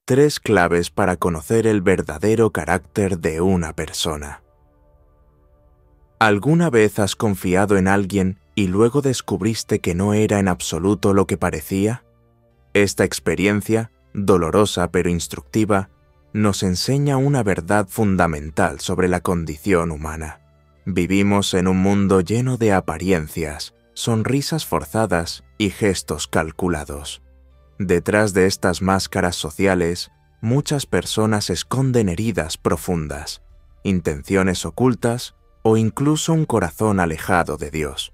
3 claves para conocer el verdadero carácter de una persona. ¿Alguna vez has confiado en alguien y luego descubriste que no era en absoluto lo que parecía? Esta experiencia, dolorosa pero instructiva, nos enseña una verdad fundamental sobre la condición humana. Vivimos en un mundo lleno de apariencias, sonrisas forzadas y gestos calculados. Detrás de estas máscaras sociales, muchas personas esconden heridas profundas, intenciones ocultas o incluso un corazón alejado de Dios.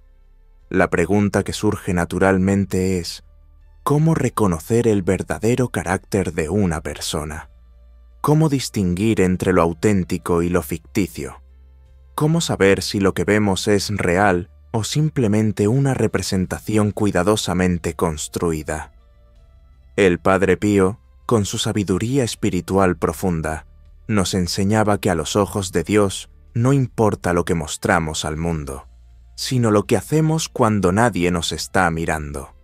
La pregunta que surge naturalmente es: ¿cómo reconocer el verdadero carácter de una persona? ¿Cómo distinguir entre lo auténtico y lo ficticio? ¿Cómo saber si lo que vemos es real o simplemente una representación cuidadosamente construida? El Padre Pío, con su sabiduría espiritual profunda, nos enseñaba que a los ojos de Dios no importa lo que mostramos al mundo, sino lo que hacemos cuando nadie nos está mirando.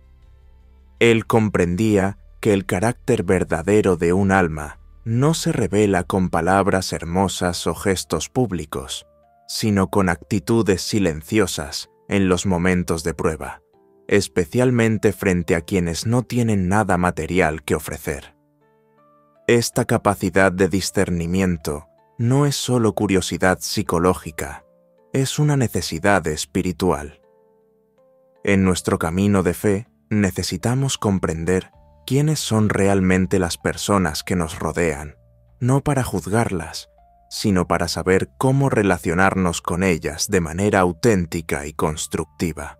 Él comprendía que el carácter verdadero de un alma no se revela con palabras hermosas o gestos públicos, sino con actitudes silenciosas en los momentos de prueba, especialmente frente a quienes no tienen nada material que ofrecer. Esta capacidad de discernimiento no es solo curiosidad psicológica, es una necesidad espiritual. En nuestro camino de fe necesitamos comprender quiénes son realmente las personas que nos rodean, no para juzgarlas, sino para saber cómo relacionarnos con ellas de manera auténtica y constructiva.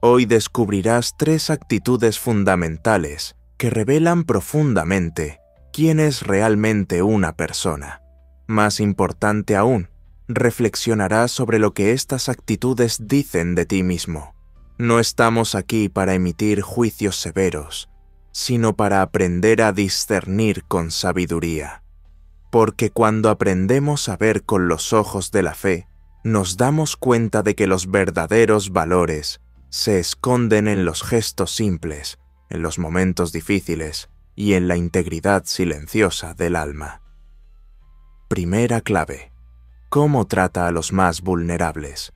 Hoy descubrirás 3 actitudes fundamentales que revelan profundamente quién es realmente una persona. Más importante aún, reflexionarás sobre lo que estas actitudes dicen de ti mismo. No estamos aquí para emitir juicios severos, sino para aprender a discernir con sabiduría. Porque cuando aprendemos a ver con los ojos de la fe, nos damos cuenta de que los verdaderos valores se esconden en los gestos simples, en los momentos difíciles y en la integridad silenciosa del alma. Primera clave: ¿cómo trata a los más vulnerables?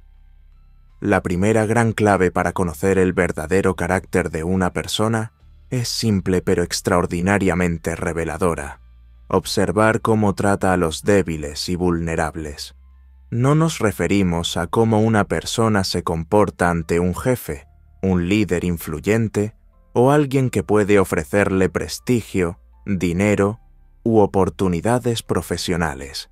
La primera gran clave para conocer el verdadero carácter de una persona es simple pero extraordinariamente reveladora: observar cómo trata a los débiles y vulnerables. No nos referimos a cómo una persona se comporta ante un jefe, un líder influyente o alguien que puede ofrecerle prestigio, dinero u oportunidades profesionales.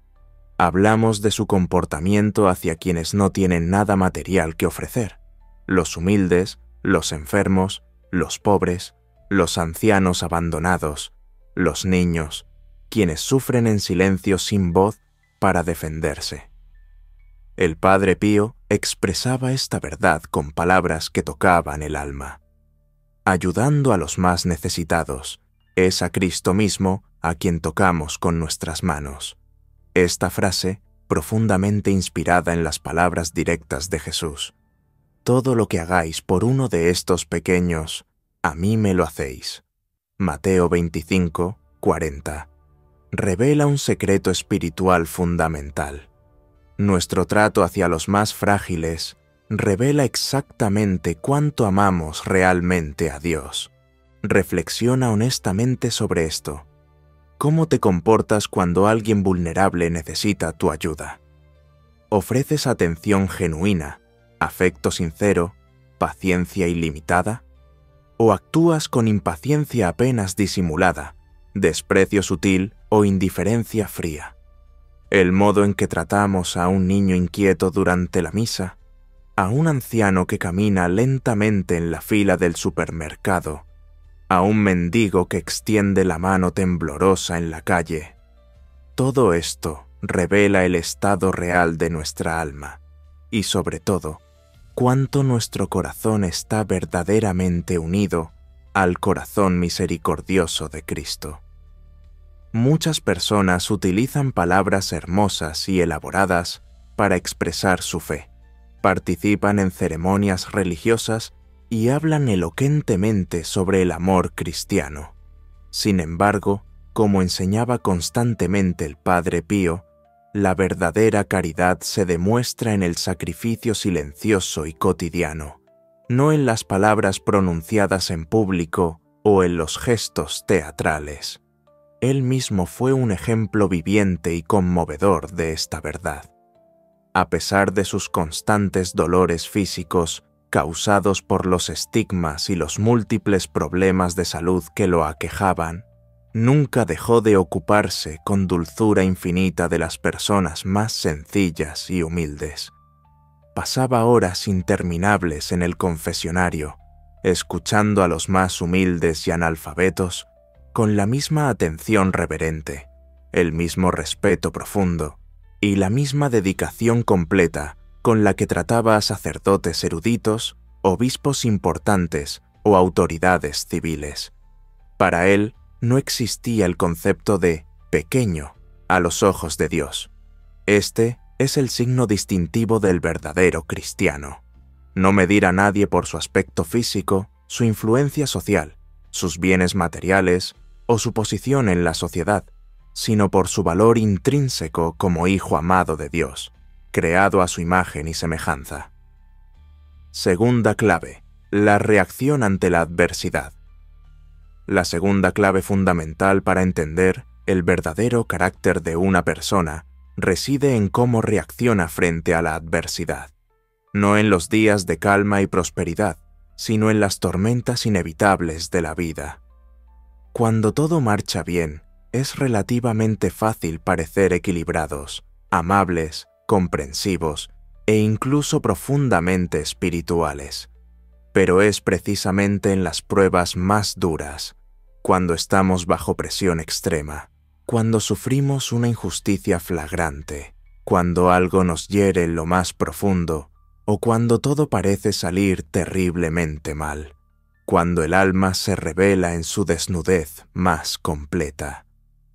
Hablamos de su comportamiento hacia quienes no tienen nada material que ofrecer: los humildes, los enfermos, los pobres, los ancianos abandonados, los niños, quienes sufren en silencio sin voz para defenderse. El Padre Pío expresaba esta verdad con palabras que tocaban el alma. Ayudando a los más necesitados, es a Cristo mismo a quien tocamos con nuestras manos. Esta frase, profundamente inspirada en las palabras directas de Jesús: todo lo que hagáis por uno de estos pequeños, a mí me lo hacéis. Mateo 25, 40. Revela un secreto espiritual fundamental. Nuestro trato hacia los más frágiles revela exactamente cuánto amamos realmente a Dios. Reflexiona honestamente sobre esto. ¿Cómo te comportas cuando alguien vulnerable necesita tu ayuda? ¿Ofreces atención genuina, afecto sincero, paciencia ilimitada? ¿O actúas con impaciencia apenas disimulada, desprecio sutil o indiferencia fría? El modo en que tratamos a un niño inquieto durante la misa, a un anciano que camina lentamente en la fila del supermercado, a un mendigo que extiende la mano temblorosa en la calle. Todo esto revela el estado real de nuestra alma y, sobre todo, cuánto nuestro corazón está verdaderamente unido al corazón misericordioso de Cristo. Muchas personas utilizan palabras hermosas y elaboradas para expresar su fe. Participan en ceremonias religiosas y hablan elocuentemente sobre el amor cristiano. Sin embargo, como enseñaba constantemente el Padre Pío, la verdadera caridad se demuestra en el sacrificio silencioso y cotidiano, no en las palabras pronunciadas en público o en los gestos teatrales. Él mismo fue un ejemplo viviente y conmovedor de esta verdad. A pesar de sus constantes dolores físicos causados por los estigmas y los múltiples problemas de salud que lo aquejaban, nunca dejó de ocuparse con dulzura infinita de las personas más sencillas y humildes. Pasaba horas interminables en el confesionario, escuchando a los más humildes y analfabetos con la misma atención reverente, el mismo respeto profundo y la misma dedicación completa con la que trataba a sacerdotes eruditos, obispos importantes o autoridades civiles. Para él no existía el concepto de pequeño a los ojos de Dios. Este es el signo distintivo del verdadero cristiano. No medir a nadie por su aspecto físico, su influencia social, sus bienes materiales o su posición en la sociedad, sino por su valor intrínseco como hijo amado de Dios, creado a su imagen y semejanza. Segunda clave: la reacción ante la adversidad. La segunda clave fundamental para entender el verdadero carácter de una persona reside en cómo reacciona frente a la adversidad, no en los días de calma y prosperidad, sino en las tormentas inevitables de la vida. Cuando todo marcha bien, es relativamente fácil parecer equilibrados, amables, comprensivos e incluso profundamente espirituales. Pero es precisamente en las pruebas más duras, cuando estamos bajo presión extrema, cuando sufrimos una injusticia flagrante, cuando algo nos hiere en lo más profundo o cuando todo parece salir terriblemente mal, cuando el alma se revela en su desnudez más completa.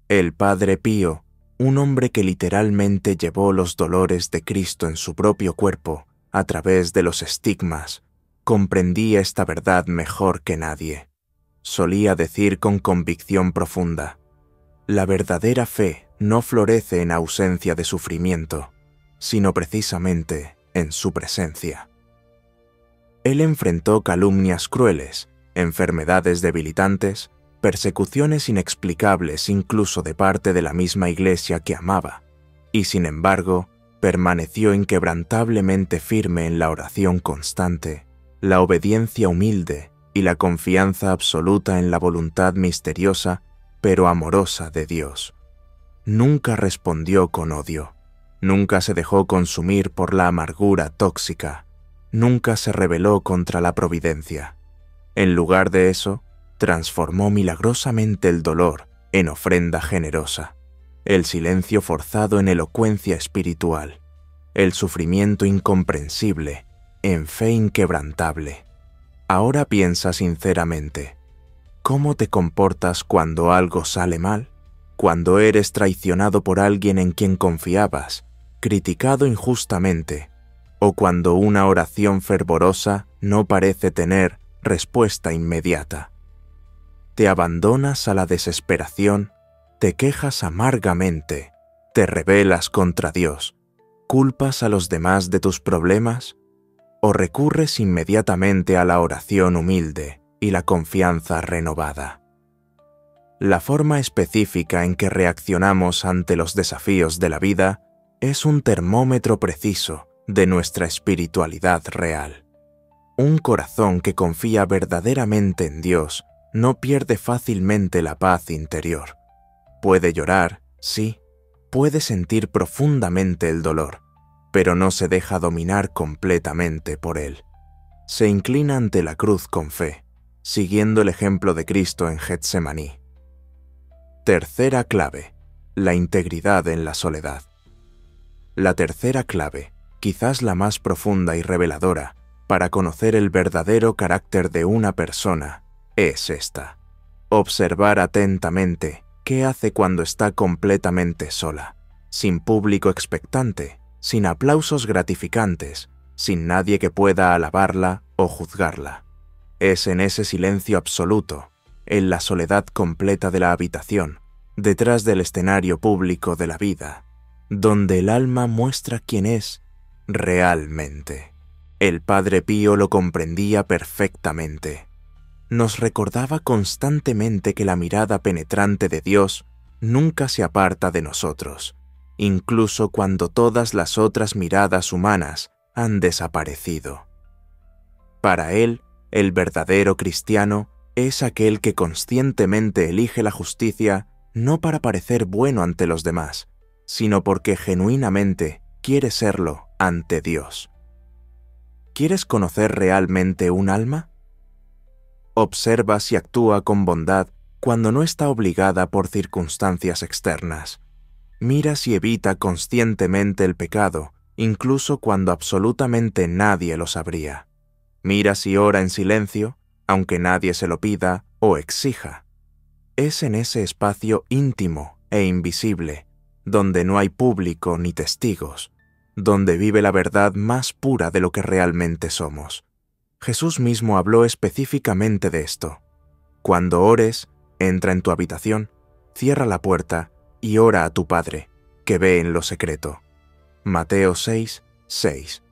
El Padre Pío, un hombre que literalmente llevó los dolores de Cristo en su propio cuerpo a través de los estigmas, comprendía esta verdad mejor que nadie. Solía decir con convicción profunda: la verdadera fe no florece en ausencia de sufrimiento, sino precisamente en su presencia. Él enfrentó calumnias crueles, enfermedades debilitantes, persecuciones inexplicables incluso de parte de la misma Iglesia que amaba, y sin embargo, permaneció inquebrantablemente firme en la oración constante, la obediencia humilde y la confianza absoluta en la voluntad misteriosa pero amorosa de Dios. Nunca respondió con odio, nunca se dejó consumir por la amargura tóxica, nunca se rebeló contra la providencia. En lugar de eso, transformó milagrosamente el dolor en ofrenda generosa, el silencio forzado en elocuencia espiritual, el sufrimiento incomprensible en fe inquebrantable. Ahora piensa sinceramente, ¿cómo te comportas cuando algo sale mal? Cuando eres traicionado por alguien en quien confiabas, criticado injustamente, o cuando una oración fervorosa no parece tener respuesta inmediata. Te abandonas a la desesperación, te quejas amargamente, te rebelas contra Dios, culpas a los demás de tus problemas, o recurres inmediatamente a la oración humilde y la confianza renovada. La forma específica en que reaccionamos ante los desafíos de la vida es un termómetro preciso de nuestra espiritualidad real. Un corazón que confía verdaderamente en Dios no pierde fácilmente la paz interior. Puede llorar, sí, puede sentir profundamente el dolor, pero no se deja dominar completamente por él. Se inclina ante la cruz con fe, siguiendo el ejemplo de Cristo en Getsemaní. Tercera clave: la integridad en la soledad. La tercera clave, quizás la más profunda y reveladora, para conocer el verdadero carácter de una persona, es esta: observar atentamente qué hace cuando está completamente sola, sin público expectante, sin aplausos gratificantes, sin nadie que pueda alabarla o juzgarla. Es en ese silencio absoluto, en la soledad completa de la habitación, detrás del escenario público de la vida, donde el alma muestra quién es realmente. El Padre Pío lo comprendía perfectamente. Nos recordaba constantemente que la mirada penetrante de Dios nunca se aparta de nosotros, incluso cuando todas las otras miradas humanas han desaparecido. Para él, el verdadero cristiano es aquel que conscientemente elige la justicia no para parecer bueno ante los demás, sino porque genuinamente quiere serlo ante Dios. ¿Quieres conocer realmente un alma? Observa si actúa con bondad cuando no está obligada por circunstancias externas. Mira si evita conscientemente el pecado, incluso cuando absolutamente nadie lo sabría. Mira si ora en silencio, aunque nadie se lo pida o exija. Es en ese espacio íntimo e invisible, donde no hay público ni testigos, donde vive la verdad más pura de lo que realmente somos. Jesús mismo habló específicamente de esto. Cuando ores, entra en tu habitación, cierra la puerta y ora a tu Padre, que ve en lo secreto. Mateo 6, 6.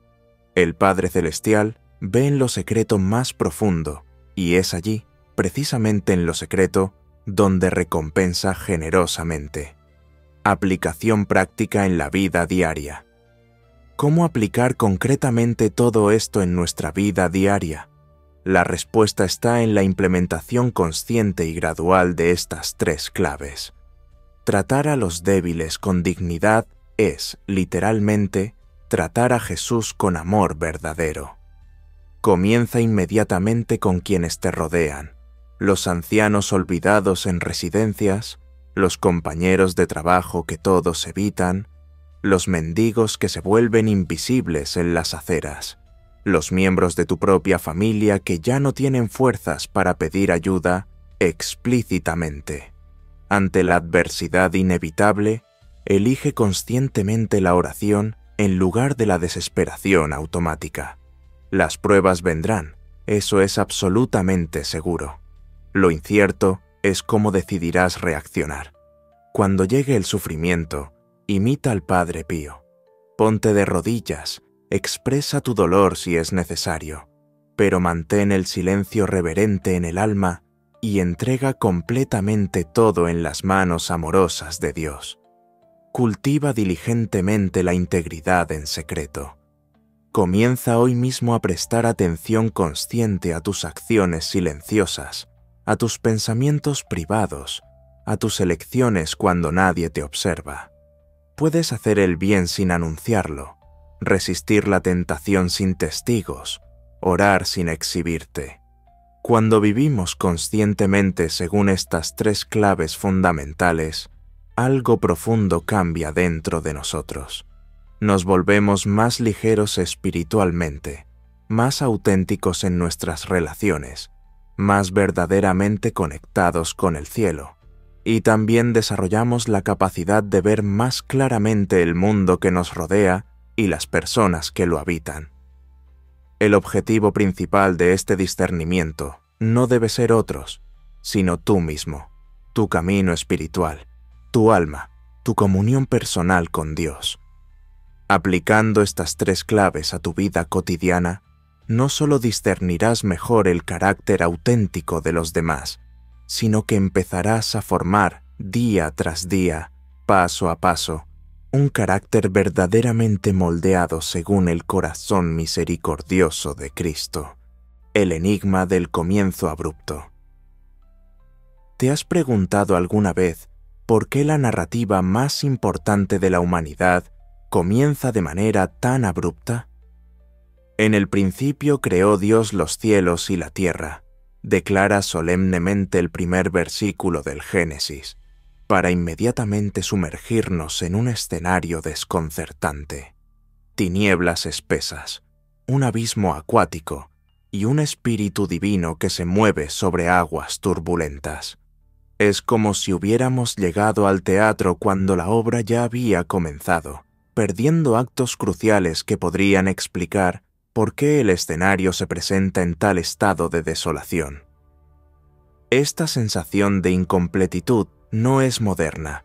El Padre Celestial ve en lo secreto más profundo, y es allí, precisamente en lo secreto, donde recompensa generosamente. Aplicación práctica en la vida diaria. ¿Cómo aplicar concretamente todo esto en nuestra vida diaria? La respuesta está en la implementación consciente y gradual de estas tres claves. Tratar a los débiles con dignidad es, literalmente, tratar a Jesús con amor verdadero. Comienza inmediatamente con quienes te rodean, los ancianos olvidados en residencias, los compañeros de trabajo que todos evitan, los mendigos que se vuelven invisibles en las aceras, los miembros de tu propia familia que ya no tienen fuerzas para pedir ayuda explícitamente. Ante la adversidad inevitable, elige conscientemente la oración en lugar de la desesperación automática. Las pruebas vendrán, eso es absolutamente seguro. Lo incierto es cómo decidirás reaccionar. Cuando llegue el sufrimiento, imita al Padre Pío. Ponte de rodillas, expresa tu dolor si es necesario, pero mantén el silencio reverente en el alma y entrega completamente todo en las manos amorosas de Dios. Cultiva diligentemente la integridad en secreto. Comienza hoy mismo a prestar atención consciente a tus acciones silenciosas, a tus pensamientos privados, a tus elecciones cuando nadie te observa. Puedes hacer el bien sin anunciarlo, resistir la tentación sin testigos, orar sin exhibirte. Cuando vivimos conscientemente según estas tres claves fundamentales, algo profundo cambia dentro de nosotros. Nos volvemos más ligeros espiritualmente, más auténticos en nuestras relaciones, más verdaderamente conectados con el cielo, y también desarrollamos la capacidad de ver más claramente el mundo que nos rodea y las personas que lo habitan. El objetivo principal de este discernimiento no debe ser otros, sino tú mismo, tu camino espiritual, tu alma, tu comunión personal con Dios. Aplicando estas tres claves a tu vida cotidiana, no solo discernirás mejor el carácter auténtico de los demás, sino que empezarás a formar, día tras día, paso a paso, un carácter verdaderamente moldeado según el corazón misericordioso de Cristo, el enigma del comienzo abrupto. ¿Te has preguntado alguna vez por qué la narrativa más importante de la humanidad comienza de manera tan abrupta? En el principio creó Dios los cielos y la tierra, declara solemnemente el primer versículo del Génesis, para inmediatamente sumergirnos en un escenario desconcertante. Tinieblas espesas, un abismo acuático y un espíritu divino que se mueve sobre aguas turbulentas. Es como si hubiéramos llegado al teatro cuando la obra ya había comenzado, perdiendo actos cruciales que podrían explicar por qué el escenario se presenta en tal estado de desolación. Esta sensación de incompletitud no es moderna.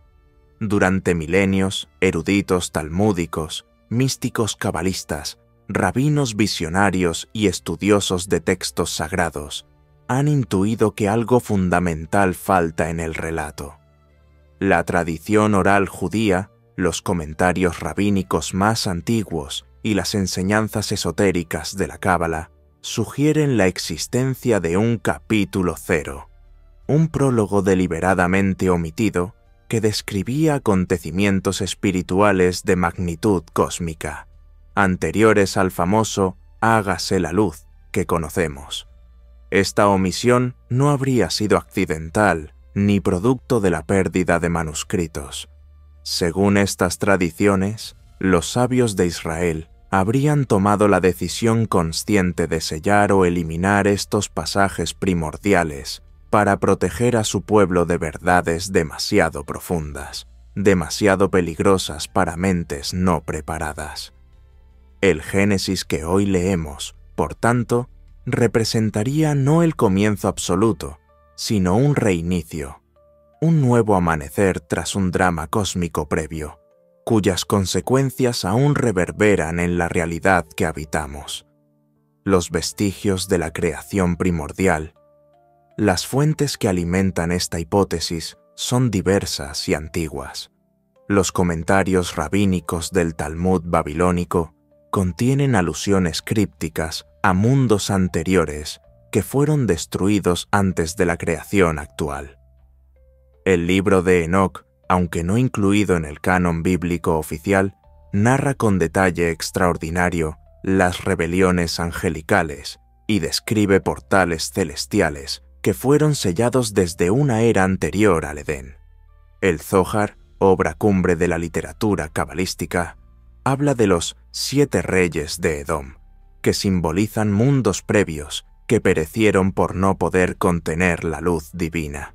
Durante milenios, eruditos talmúdicos, místicos cabalistas, rabinos visionarios y estudiosos de textos sagrados han intuido que algo fundamental falta en el relato. La tradición oral judía, los comentarios rabínicos más antiguos y las enseñanzas esotéricas de la Cábala sugieren la existencia de un capítulo cero, un prólogo deliberadamente omitido que describía acontecimientos espirituales de magnitud cósmica, anteriores al famoso «hágase la luz» que conocemos. Esta omisión no habría sido accidental ni producto de la pérdida de manuscritos. Según estas tradiciones, los sabios de Israel habrían tomado la decisión consciente de sellar o eliminar estos pasajes primordiales para proteger a su pueblo de verdades demasiado profundas, demasiado peligrosas para mentes no preparadas. El Génesis que hoy leemos, por tanto, representaría no el comienzo absoluto, sino un reinicio, un nuevo amanecer tras un drama cósmico previo, cuyas consecuencias aún reverberan en la realidad que habitamos. Los vestigios de la creación primordial. Las fuentes que alimentan esta hipótesis son diversas y antiguas. Los comentarios rabínicos del Talmud babilónico contienen alusiones crípticas a mundos anteriores que fueron destruidos antes de la creación actual. El libro de Enoc, aunque no incluido en el canon bíblico oficial, narra con detalle extraordinario las rebeliones angelicales y describe portales celestiales que fueron sellados desde una era anterior al Edén. El Zohar, obra cumbre de la literatura cabalística, habla de los 7 reyes de Edom, que simbolizan mundos previos que perecieron por no poder contener la luz divina.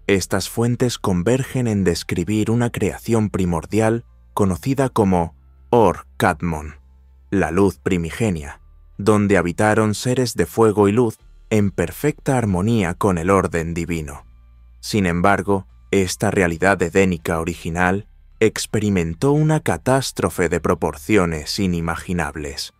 Estas fuentes convergen en describir una creación primordial conocida como Or Kadmon, la luz primigenia, donde habitaron seres de fuego y luz en perfecta armonía con el orden divino. Sin embargo, esta realidad edénica original experimentó una catástrofe de proporciones inimaginables,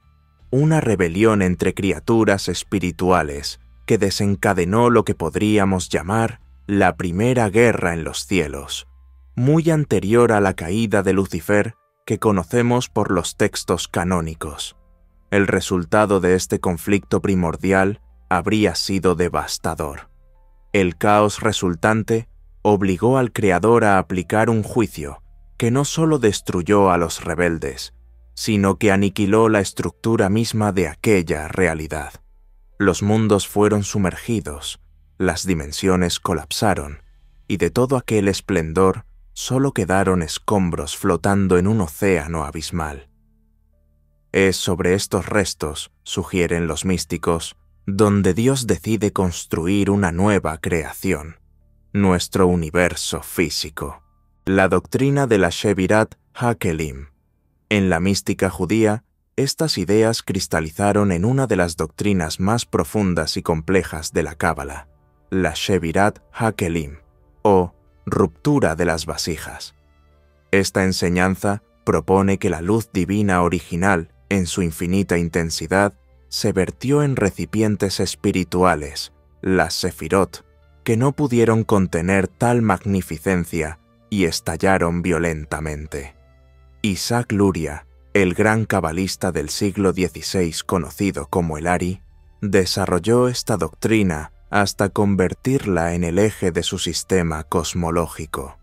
una rebelión entre criaturas espirituales que desencadenó lo que podríamos llamar la primera guerra en los cielos, muy anterior a la caída de Lucifer que conocemos por los textos canónicos. El resultado de este conflicto primordial habría sido devastador. El caos resultante obligó al Creador a aplicar un juicio que no solo destruyó a los rebeldes, sino que aniquiló la estructura misma de aquella realidad. Los mundos fueron sumergidos, las dimensiones colapsaron, y de todo aquel esplendor solo quedaron escombros flotando en un océano abismal. Es sobre estos restos, sugieren los místicos, donde Dios decide construir una nueva creación, nuestro universo físico. La doctrina de la Shevirat HaKelim. En la mística judía, estas ideas cristalizaron en una de las doctrinas más profundas y complejas de la Cábala, la Shevirat HaKelim, o ruptura de las vasijas. Esta enseñanza propone que la luz divina original, en su infinita intensidad, se vertió en recipientes espirituales, las Sefirot, que no pudieron contener tal magnificencia y estallaron violentamente. Isaac Luria, el gran cabalista del siglo XVI conocido como el Ari, desarrolló esta doctrina hasta convertirla en el eje de su sistema cosmológico.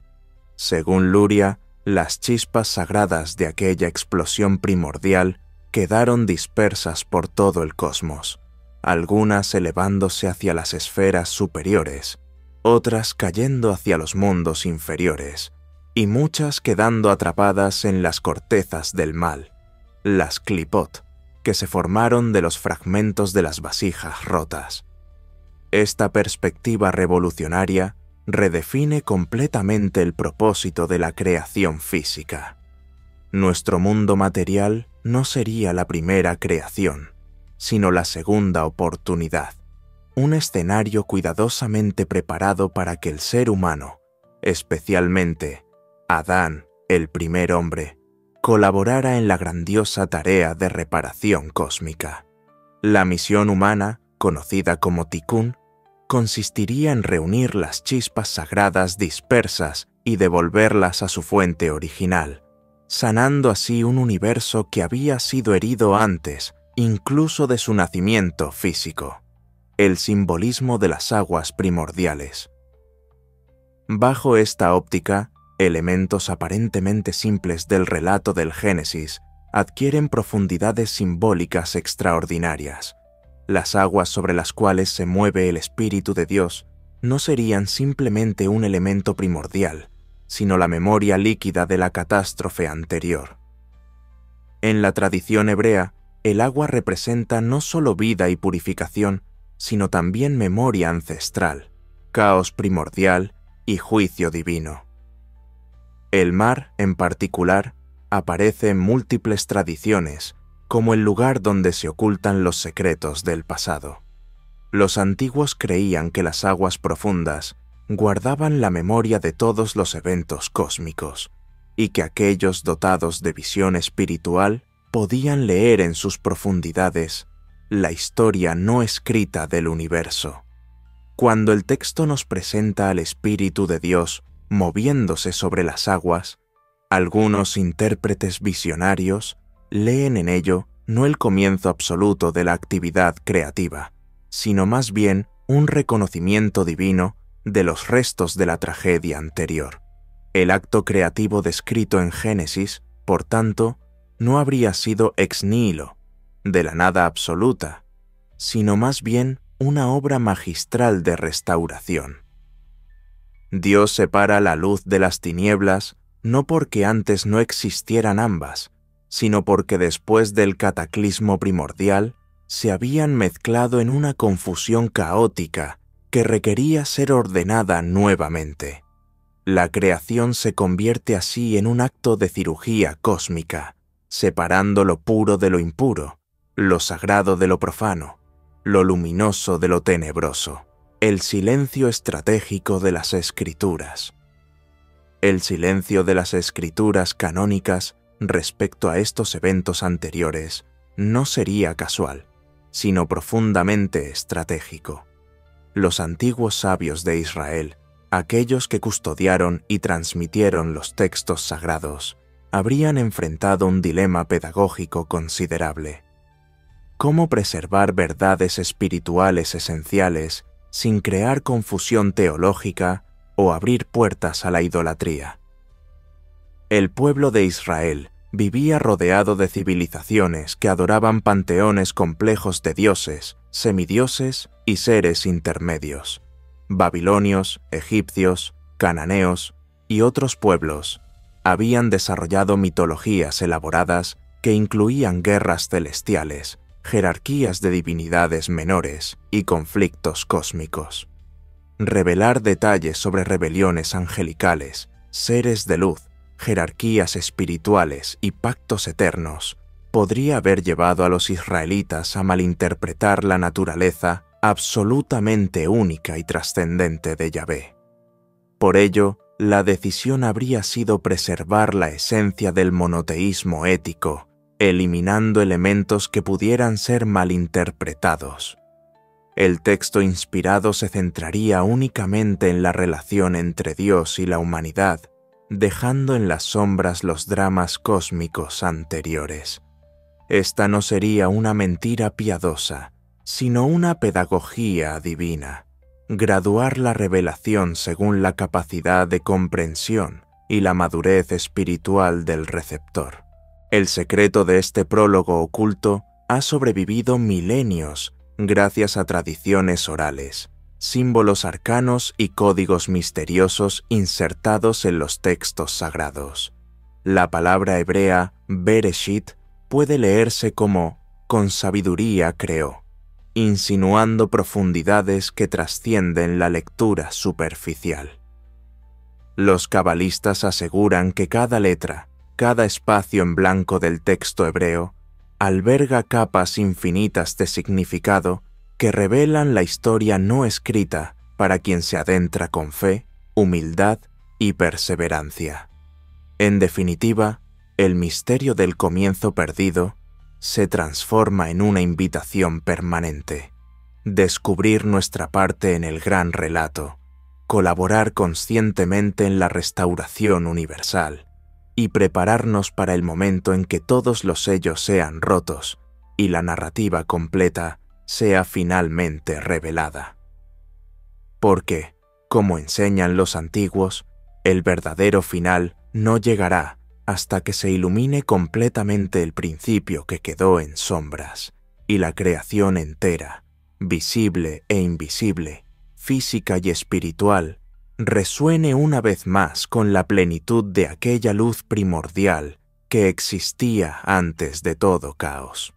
Según Luria, las chispas sagradas de aquella explosión primordial quedaron dispersas por todo el cosmos, algunas elevándose hacia las esferas superiores, otras cayendo hacia los mundos inferiores, y muchas quedando atrapadas en las cortezas del mal, las clipot, que se formaron de los fragmentos de las vasijas rotas. Esta perspectiva revolucionaria redefine completamente el propósito de la creación física. Nuestro mundo material no sería la primera creación, sino la segunda oportunidad, un escenario cuidadosamente preparado para que el ser humano, especialmente Adán, el primer hombre, colaborara en la grandiosa tarea de reparación cósmica. La misión humana, conocida como Tikkun, consistiría en reunir las chispas sagradas dispersas y devolverlas a su fuente original, sanando así un universo que había sido herido antes, incluso de su nacimiento físico. El simbolismo de las aguas primordiales. Bajo esta óptica, elementos aparentemente simples del relato del Génesis adquieren profundidades simbólicas extraordinarias. Las aguas sobre las cuales se mueve el Espíritu de Dios no serían simplemente un elemento primordial, sino la memoria líquida de la catástrofe anterior. En la tradición hebrea, el agua representa no solo vida y purificación, sino también memoria ancestral, caos primordial y juicio divino. El mar, en particular, aparece en múltiples tradiciones como el lugar donde se ocultan los secretos del pasado. Los antiguos creían que las aguas profundas guardaban la memoria de todos los eventos cósmicos y que aquellos dotados de visión espiritual podían leer en sus profundidades la historia no escrita del universo. Cuando el texto nos presenta al Espíritu de Dios moviéndose sobre las aguas, algunos intérpretes visionarios leen en ello no el comienzo absoluto de la actividad creativa, sino más bien un reconocimiento divino de los restos de la tragedia anterior. El acto creativo descrito en Génesis, por tanto, no habría sido ex nihilo, de la nada absoluta, sino más bien una obra magistral de restauración. Dios separa la luz de las tinieblas no porque antes no existieran ambas, sino porque después del cataclismo primordial se habían mezclado en una confusión caótica que requería ser ordenada nuevamente. La creación se convierte así en un acto de cirugía cósmica, separando lo puro de lo impuro, lo sagrado de lo profano, lo luminoso de lo tenebroso, el silencio estratégico de las Escrituras. El silencio de las Escrituras canónicas respecto a estos eventos anteriores no sería casual, sino profundamente estratégico. Los antiguos sabios de Israel, aquellos que custodiaron y transmitieron los textos sagrados, habrían enfrentado un dilema pedagógico considerable. ¿Cómo preservar verdades espirituales esenciales sin crear confusión teológica o abrir puertas a la idolatría? El pueblo de Israel vivía rodeado de civilizaciones que adoraban panteones complejos de dioses, semidioses y seres intermedios. Babilonios, egipcios, cananeos y otros pueblos habían desarrollado mitologías elaboradas que incluían guerras celestiales, jerarquías de divinidades menores y conflictos cósmicos. Revelar detalles sobre rebeliones angelicales, seres de luz, jerarquías espirituales y pactos eternos podría haber llevado a los israelitas a malinterpretar la naturaleza absolutamente única y trascendente de Yahvé. Por ello, la decisión habría sido preservar la esencia del monoteísmo ético, eliminando elementos que pudieran ser malinterpretados. El texto inspirado se centraría únicamente en la relación entre Dios y la humanidad, dejando en las sombras los dramas cósmicos anteriores. Esta no sería una mentira piadosa, sino una pedagogía divina, graduar la revelación según la capacidad de comprensión y la madurez espiritual del receptor. El secreto de este prólogo oculto ha sobrevivido milenios gracias a tradiciones orales, símbolos arcanos y códigos misteriosos insertados en los textos sagrados. La palabra hebrea Bereshit puede leerse como «con sabiduría creó», insinuando profundidades que trascienden la lectura superficial. Los cabalistas aseguran que cada letra, cada espacio en blanco del texto hebreo, alberga capas infinitas de significado que revelan la historia no escrita para quien se adentra con fe, humildad y perseverancia. En definitiva, el misterio del comienzo perdido se transforma en una invitación permanente. Descubrir nuestra parte en el gran relato, colaborar conscientemente en la restauración universal y prepararnos para el momento en que todos los sellos sean rotos y la narrativa completa sea finalmente revelada. Porque, como enseñan los antiguos, el verdadero final no llegará hasta que se ilumine completamente el principio que quedó en sombras y la creación entera, visible e invisible, física y espiritual, resuene una vez más con la plenitud de aquella luz primordial que existía antes de todo caos.